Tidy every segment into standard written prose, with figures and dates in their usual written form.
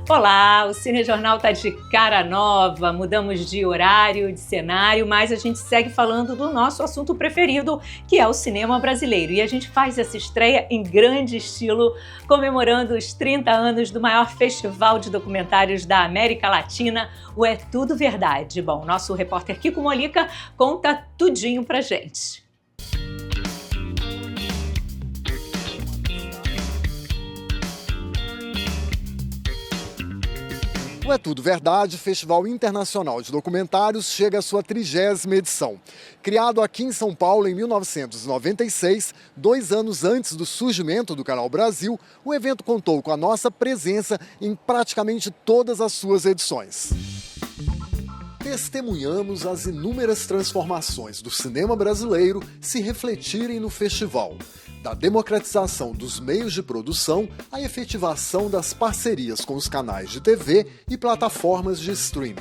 Olá, o Cinejornal tá de cara nova, mudamos de horário, de cenário, mas a gente segue falando do nosso assunto preferido, que é o cinema brasileiro. E a gente faz essa estreia em grande estilo, comemorando os 30 anos do maior festival de documentários da América Latina, o É Tudo Verdade. Bom, nosso repórter Kiko Molica conta tudinho pra gente. O É Tudo Verdade, Festival Internacional de Documentários, chega à sua 30ª edição. Criado aqui em São Paulo em 1996, 2 anos antes do surgimento do Canal Brasil, o evento contou com a nossa presença em praticamente todas as suas edições. Testemunhamos as inúmeras transformações do cinema brasileiro se refletirem no festival. Da democratização dos meios de produção à efetivação das parcerias com os canais de TV e plataformas de streaming.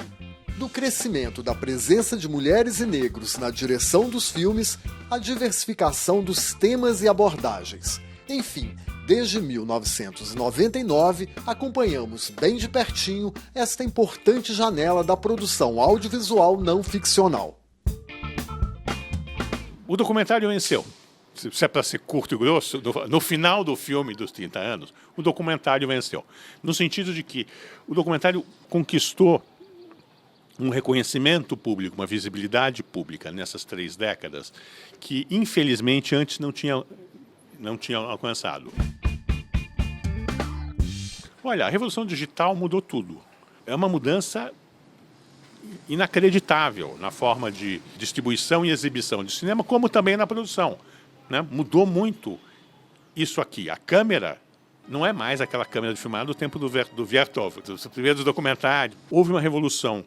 Do crescimento da presença de mulheres e negros na direção dos filmes, à diversificação dos temas e abordagens. Enfim, desde 1999, acompanhamos bem de pertinho esta importante janela da produção audiovisual não ficcional. O documentário venceu. Se é para ser curto e grosso, no final do filme dos 30 anos, o documentário venceu. No sentido de que o documentário conquistou um reconhecimento público, uma visibilidade pública nessas 3 décadas que, infelizmente, antes não tinha alcançado. Olha, a revolução digital mudou tudo. É uma mudança inacreditável na forma de distribuição e exibição de cinema, como também na produção. Né? Mudou muito isso aqui. A câmera não é mais aquela câmera de filmar do tempo do Vertov, dos primeiros documentários. Houve uma revolução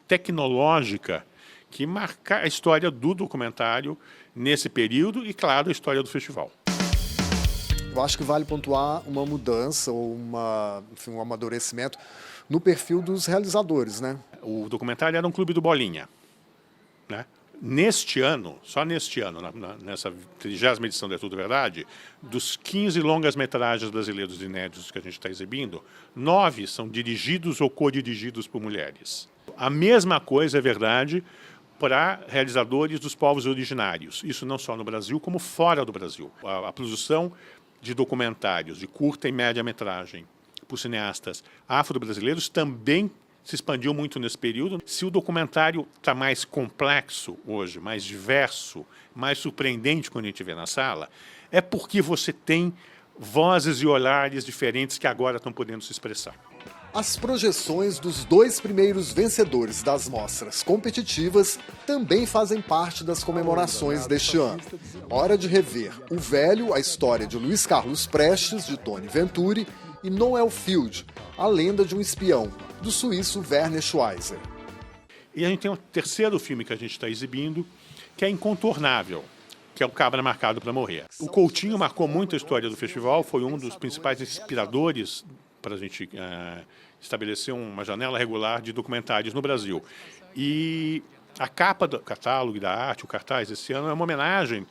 tecnológica que marca a história do documentário nesse período e, claro, a história do festival. Eu acho que vale pontuar uma mudança ou um amadurecimento no perfil dos realizadores, né? O documentário era um clube do Bolinha, né? Neste ano, só neste ano, nessa 30ª edição do É Tudo Verdade, dos 15 longas-metragens brasileiros inéditos que a gente está exibindo, 9 são dirigidos ou co-dirigidos por mulheres. A mesma coisa é verdade para realizadores dos povos originários. Isso não só no Brasil, como fora do Brasil. A produção de documentários de curta e média-metragem por cineastas afro-brasileiros também se expandiu muito nesse período. Se o documentário está mais complexo hoje, mais diverso, mais surpreendente quando a gente vê na sala, é porque você tem vozes e olhares diferentes que agora estão podendo se expressar. As projeções dos 2 primeiros vencedores das mostras competitivas também fazem parte das comemorações deste ano. Hora de rever O Velho, a história de Luiz Carlos Prestes, de Tony Venturi, e Noel Field, a lenda de um espião, do suíço Werner Schweizer. E a gente tem um terceiro filme que a gente está exibindo, que é incontornável, que é O Cabra Marcado para Morrer. O Coutinho marcou muito a história do festival, foi um dos principais inspiradores para a gente estabelecer uma janela regular de documentários no Brasil. E a capa do catálogo e da arte, o cartaz desse ano, é uma homenagem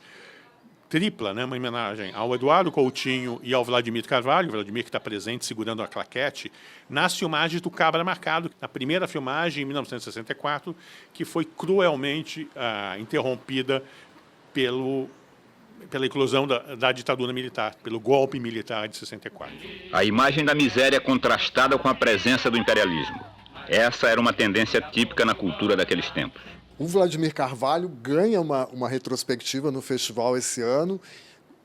tripla, né? Uma homenagem ao Eduardo Coutinho e ao Vladimir Carvalho, o Vladimir que está presente segurando a claquete, nas filmagens do Cabra Marcado, na primeira filmagem, em 1964, que foi cruelmente interrompida pela eclosão da ditadura militar, pelo golpe militar de 64. A imagem da miséria contrastada com a presença do imperialismo. Essa era uma tendência típica na cultura daqueles tempos. O Vladimir Carvalho ganha uma retrospectiva no festival esse ano,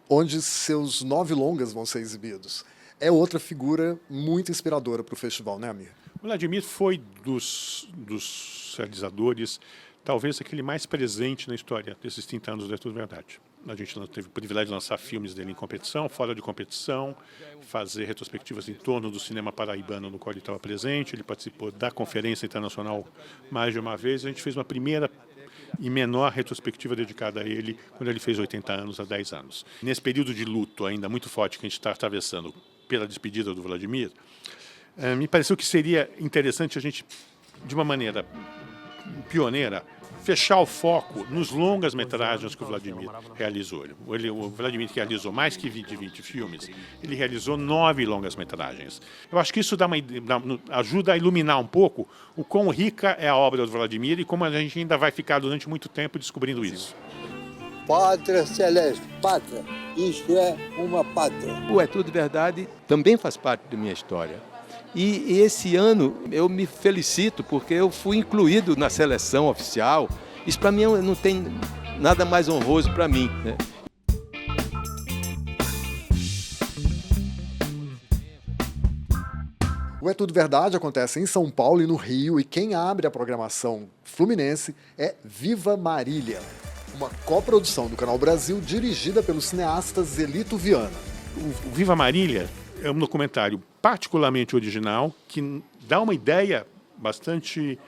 onde seus 9 longas vão ser exibidos. É outra figura muito inspiradora para o festival, né, Amir? O Vladimir foi dos realizadores, talvez aquele mais presente na história desses 30 anos do É Tudo Verdade. A gente teve o privilégio de lançar filmes dele em competição, fora de competição, fazer retrospectivas em torno do cinema paraibano no qual ele estava presente. Ele participou da Conferência Internacional mais de uma vez. A gente fez uma primeira e menor retrospectiva dedicada a ele quando ele fez 80 anos, há 10 anos. Nesse período de luto ainda muito forte que a gente está atravessando pela despedida do Vladimir, me pareceu que seria interessante a gente, de uma maneira pioneira, fechar o foco nos longas-metragens que o Vladimir realizou. O Vladimir que realizou mais que 20 filmes, ele realizou 9 longas-metragens. Eu acho que isso ajuda a iluminar um pouco o quão rica é a obra do Vladimir e como a gente ainda vai ficar durante muito tempo descobrindo isso. Pátria Celeste, pátria, isto é uma pátria. O É Tudo Verdade também faz parte da minha história. E esse ano eu me felicito porque eu fui incluído na seleção oficial. Isso para mim não tem nada mais honroso para mim, né? O É Tudo Verdade acontece em São Paulo e no Rio, e quem abre a programação fluminense é Viva Marília, uma coprodução do Canal Brasil dirigida pelo cineasta Zelito Viana. O Viva Marília é um documentário particularmente original que dá uma ideia bastante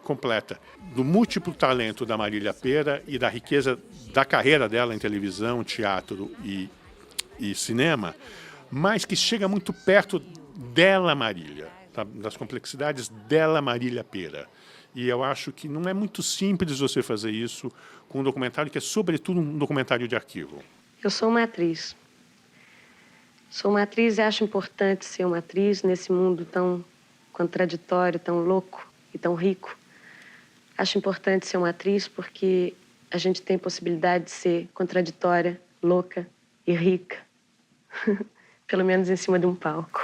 completa do múltiplo talento da Marília Pêra e da riqueza da carreira dela em televisão, teatro e cinema, mas que chega muito perto dela, Marília, tá? Das complexidades dela, Marília Pêra. E eu acho que não é muito simples você fazer isso com um documentário que é, sobretudo, um documentário de arquivo. Eu sou uma atriz. Sou uma atriz e acho importante ser uma atriz nesse mundo tão contraditório, tão louco e tão rico. Acho importante ser uma atriz porque a gente tem possibilidade de ser contraditória, louca e rica. Pelo menos em cima de um palco.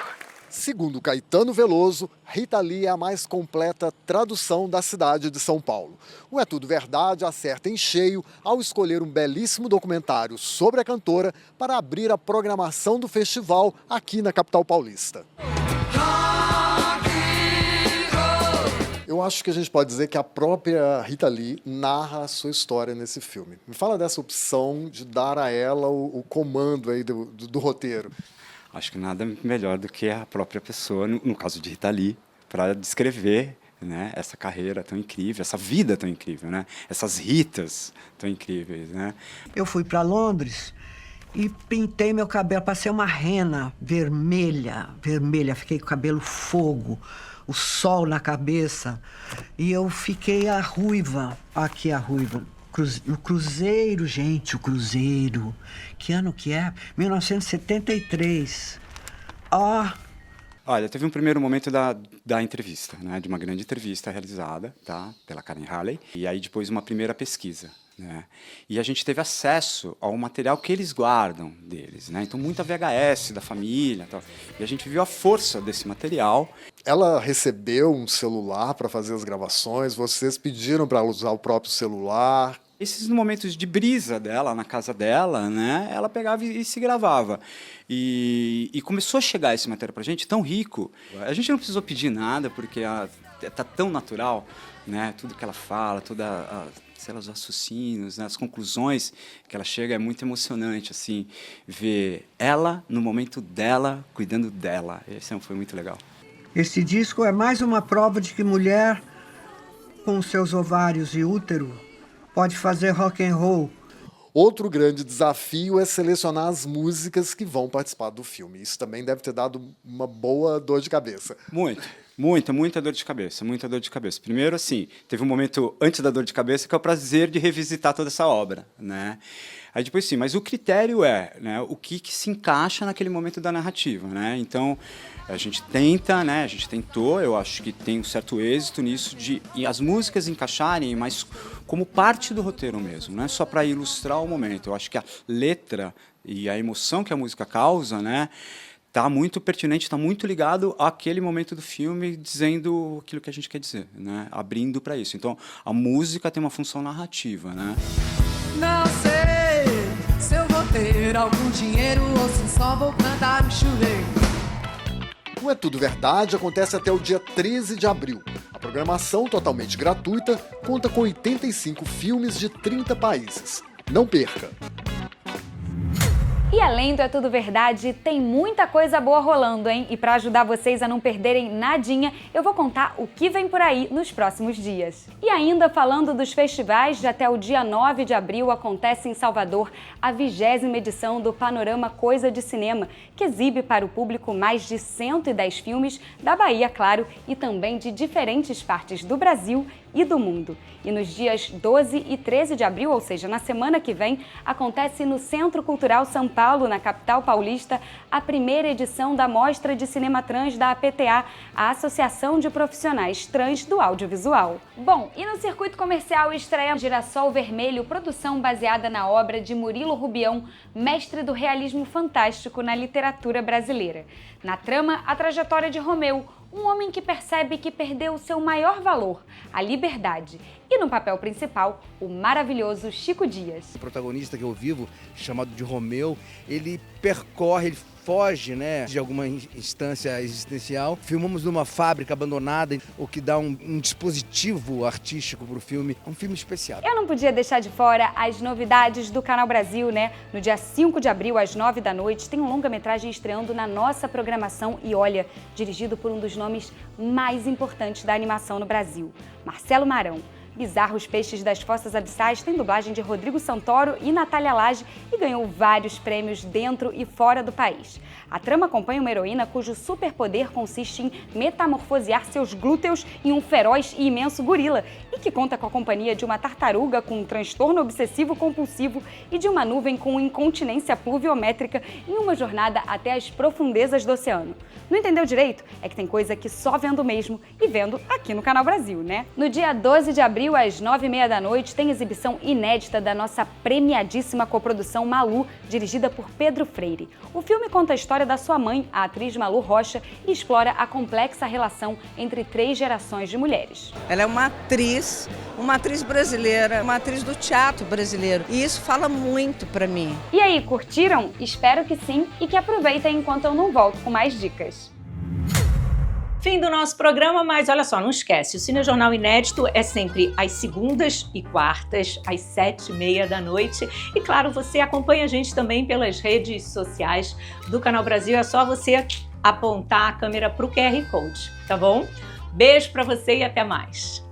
Segundo Caetano Veloso, Rita Lee é a mais completa tradução da cidade de São Paulo. O É Tudo Verdade acerta em cheio ao escolher um belíssimo documentário sobre a cantora para abrir a programação do festival aqui na capital paulista. Eu acho que a gente pode dizer que a própria Rita Lee narra a sua história nesse filme. Me fala dessa opção de dar a ela o comando aí do roteiro. Acho que nada melhor do que a própria pessoa, no caso de Rita Lee, para descrever, né, essa carreira tão incrível, essa vida tão incrível, né, essas Ritas tão incríveis, né. Eu fui para Londres e pintei meu cabelo, passei uma rena vermelha, fiquei com o cabelo fogo, o sol na cabeça, e eu fiquei a ruiva, aqui a ruiva. No Cruzeiro, gente, o Cruzeiro. Que ano que é? 1973. Ó. Olha, teve um primeiro momento da entrevista, né? De uma grande entrevista realizada, tá? Pela Karen Halley. E aí depois uma primeira pesquisa, né? E a gente teve acesso ao material que eles guardam deles, né? Então muita VHS da família, tal. E a gente viu a força desse material. Ela recebeu um celular para fazer as gravações, vocês pediram para ela usar o próprio celular. Esses momentos de brisa dela, na casa dela, né, ela pegava e se gravava. E começou a chegar esse material pra gente tão rico. A gente não precisou pedir nada, porque tá tão natural, né, tudo que ela fala, os raciocínios, né, as conclusões que ela chega, é muito emocionante, assim, ver ela no momento dela, cuidando dela. Esse foi muito legal. Esse disco é mais uma prova de que mulher com seus ovários e útero pode fazer rock and roll. Outro grande desafio é selecionar as músicas que vão participar do filme. Isso também deve ter dado uma boa dor de cabeça. Muita dor de cabeça, muita dor de cabeça. Primeiro, assim, teve um momento antes da dor de cabeça que é o prazer de revisitar toda essa obra, né? Aí depois sim, mas o critério é, né, o que se encaixa naquele momento da narrativa, né? Então, a gente tenta, né, a gente tentou, eu acho que tem um certo êxito nisso, de as músicas encaixarem, mas como parte do roteiro mesmo, não é só para ilustrar o momento. Eu acho que a letra e a emoção que a música causa, né, está muito pertinente, está muito ligado àquele momento do filme, dizendo aquilo que a gente quer dizer, né, abrindo para isso. Então, a música tem uma função narrativa, né? Não sei se eu vou ter algum dinheiro ou se só vou cantar no chuveiro. O É Tudo Verdade acontece até o dia 13 de abril. A programação, totalmente gratuita, conta com 85 filmes de 30 países. Não perca! E além do É Tudo Verdade, tem muita coisa boa rolando, hein? E para ajudar vocês a não perderem nadinha, eu vou contar o que vem por aí nos próximos dias. E ainda falando dos festivais, já até o dia 9 de abril acontece em Salvador a 20ª edição do Panorama Coisa de Cinema, que exibe para o público mais de 110 filmes da Bahia, claro, e também de diferentes partes do Brasil e do mundo. E nos dias 12 e 13 de abril, ou seja, na semana que vem, acontece no Centro Cultural São Paulo, na capital paulista, a primeira edição da Mostra de Cinema Trans da APTA, a Associação de Profissionais Trans do Audiovisual. Bom, e no circuito comercial estreia Girassol Vermelho, produção baseada na obra de Murilo Rubião, mestre do realismo fantástico na literatura brasileira. Na trama, a trajetória de Romeu, um homem que percebe que perdeu o seu maior valor, a liberdade. E no papel principal, o maravilhoso Chico Dias. O protagonista que eu vivo, chamado de Romeu, ele percorre, ele foge, né, de alguma instância existencial. Filmamos numa fábrica abandonada, o que dá um dispositivo artístico para o filme. É um filme especial. Eu não podia deixar de fora as novidades do Canal Brasil, né? No dia 5 de abril, às 9 da noite, tem um longa-metragem estreando na nossa programação e, olha, dirigido por um dos nomes mais importantes da animação no Brasil, Marcelo Marão. Bizarros Peixes das Fossas Abissais tem dublagem de Rodrigo Santoro e Natália Lage e ganhou vários prêmios dentro e fora do país. A trama acompanha uma heroína cujo superpoder consiste em metamorfosear seus glúteos em um feroz e imenso gorila e que conta com a companhia de uma tartaruga com um transtorno obsessivo-compulsivo e de uma nuvem com incontinência pluviométrica em uma jornada até as profundezas do oceano. Não entendeu direito? É que tem coisa que só vendo mesmo e vendo aqui no Canal Brasil, né? No dia 12 de abril, às 9h30 da noite, tem exibição inédita da nossa premiadíssima coprodução Malu, dirigida por Pedro Freire. O filme conta a história da sua mãe, a atriz Malu Rocha, e explora a complexa relação entre 3 gerações de mulheres. Ela é uma atriz brasileira, uma atriz do teatro brasileiro, e isso fala muito pra mim. E aí, curtiram? Espero que sim e que aproveitem enquanto eu não volto com mais dicas. Fim do nosso programa, mas olha só, não esquece, o Cinejornal Inédito é sempre às segundas e quartas, às 7h30 da noite. E claro, você acompanha a gente também pelas redes sociais do Canal Brasil, é só você apontar a câmera para o QR Code, tá bom? Beijo para você e até mais!